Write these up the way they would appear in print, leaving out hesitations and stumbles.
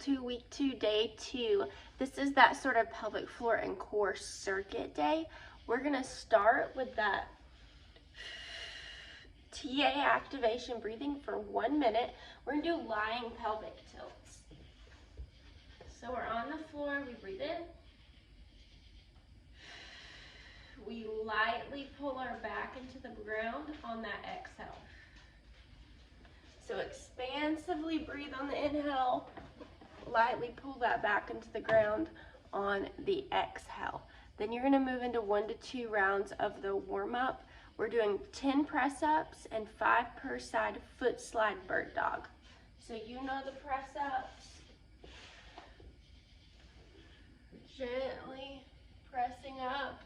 to week 2, day 2. This is that sort of pelvic floor and core circuit day. We're gonna start with that TA activation breathing for 1 minute. We're gonna do lying pelvic tilts. So we're on the floor, we breathe in. We lightly pull our back into the ground on that exhale. So expansively breathe on the inhale, lightly pull that back into the ground on the exhale. Then you're gonna move into 1 to 2 rounds of the warm up. We're doing 10 press ups and 5 per side foot slide bird dog. So you know the press ups. Gently pressing up.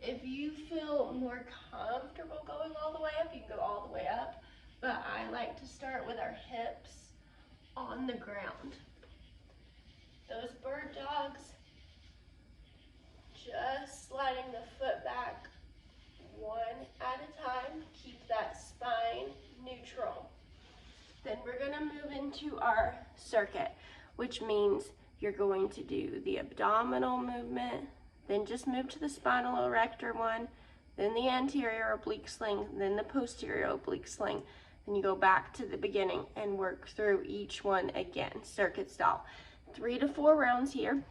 If you feel more comfortable going all the way up, you can go all the way up, but I like to start with our hips on the ground. Those bird dogs, just sliding the foot back 1 at a time, keep that spine neutral. Then we're gonna move into our circuit, which means you're going to do the abdominal movement, then just move to the spinal erector one, then the anterior oblique sling, then the posterior oblique sling. Then you go back to the beginning and work through each one again, circuit style. 3 to 4 rounds here,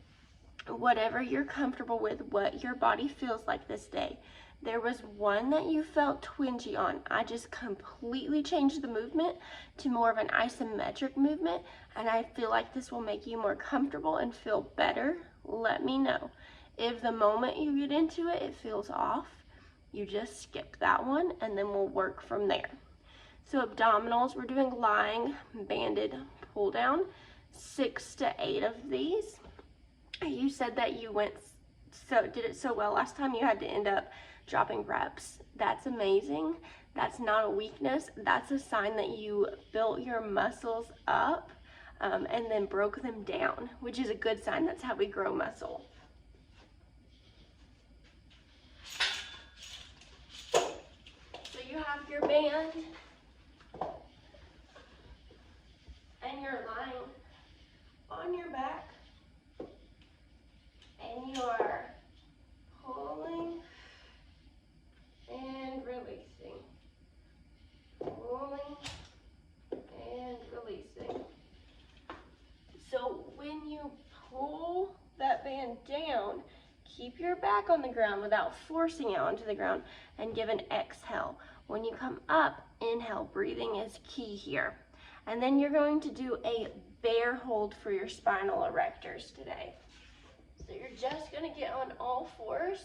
whatever you're comfortable with, what your body feels like this day. There was one that you felt twingy on. I just completely changed the movement to more of an isometric movement, and I feel like this will make you more comfortable and feel better. Let me know. If the moment you get into it, it feels off, you just skip that one and then we'll work from there. So abdominals, we're doing lying banded pull down, 6 to 8 of these. You said that you did it so well last time you had to end up dropping reps. That's amazing. That's not a weakness. That's a sign that you built your muscles up and then broke them down, which is a good sign. That's how we grow muscle. You have your band and you're lying on your back and you are pulling and releasing, pulling and releasing. So when you pull that band down, keep your back on the ground without forcing it onto the ground and give an exhale. When you come up, inhale, breathing is key here. And then you're going to do a bear hold for your spinal erectors today. So you're just gonna get on all fours,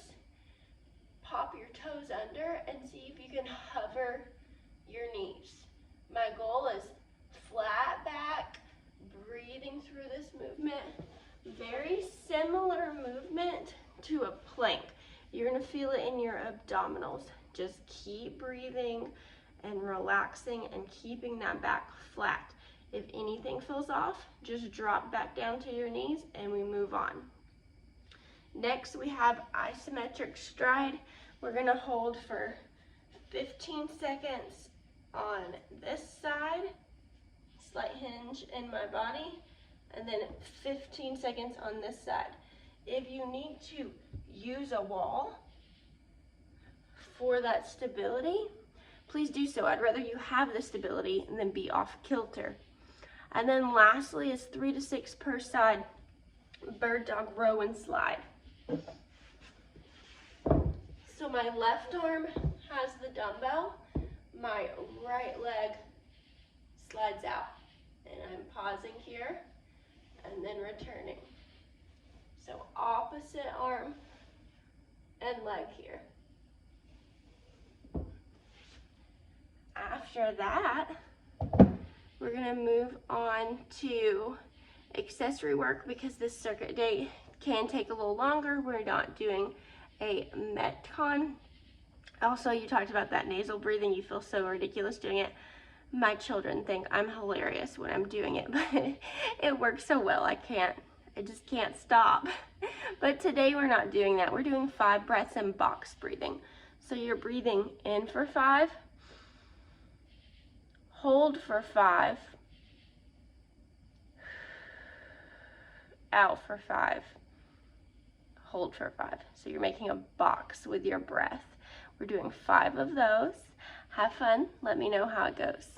pop your toes under, and see if you can hover your knees. My goal is flat back, breathing through this movement. Very similar movement to a plank. You're gonna feel it in your abdominals. Just keep breathing and relaxing and keeping that back flat. If anything feels off, just drop back down to your knees and we move on. Next, we have isometric stride. We're gonna hold for 15 seconds on this side, slight hinge in my body, and then 15 seconds on this side. If you need to use a wall for that stability, please do so. I'd rather you have the stability than be off kilter. And then lastly is 3 to 6 per side, bird dog row and slide. So my left arm has the dumbbell, my right leg slides out, and I'm pausing here and then returning. So opposite arm and leg here. After that, we're gonna move on to accessory work because this circuit day can take a little longer. We're not doing a Metcon. Also, you talked about that nasal breathing. You feel so ridiculous doing it. My children think I'm hilarious when I'm doing it, but it works so well. I just can't stop. But today we're not doing that. We're doing 5 breaths and box breathing. So you're breathing in for 5, hold for 5, out for 5, hold for 5. So you're making a box with your breath. We're doing 5 of those. Have fun. Let me know how it goes.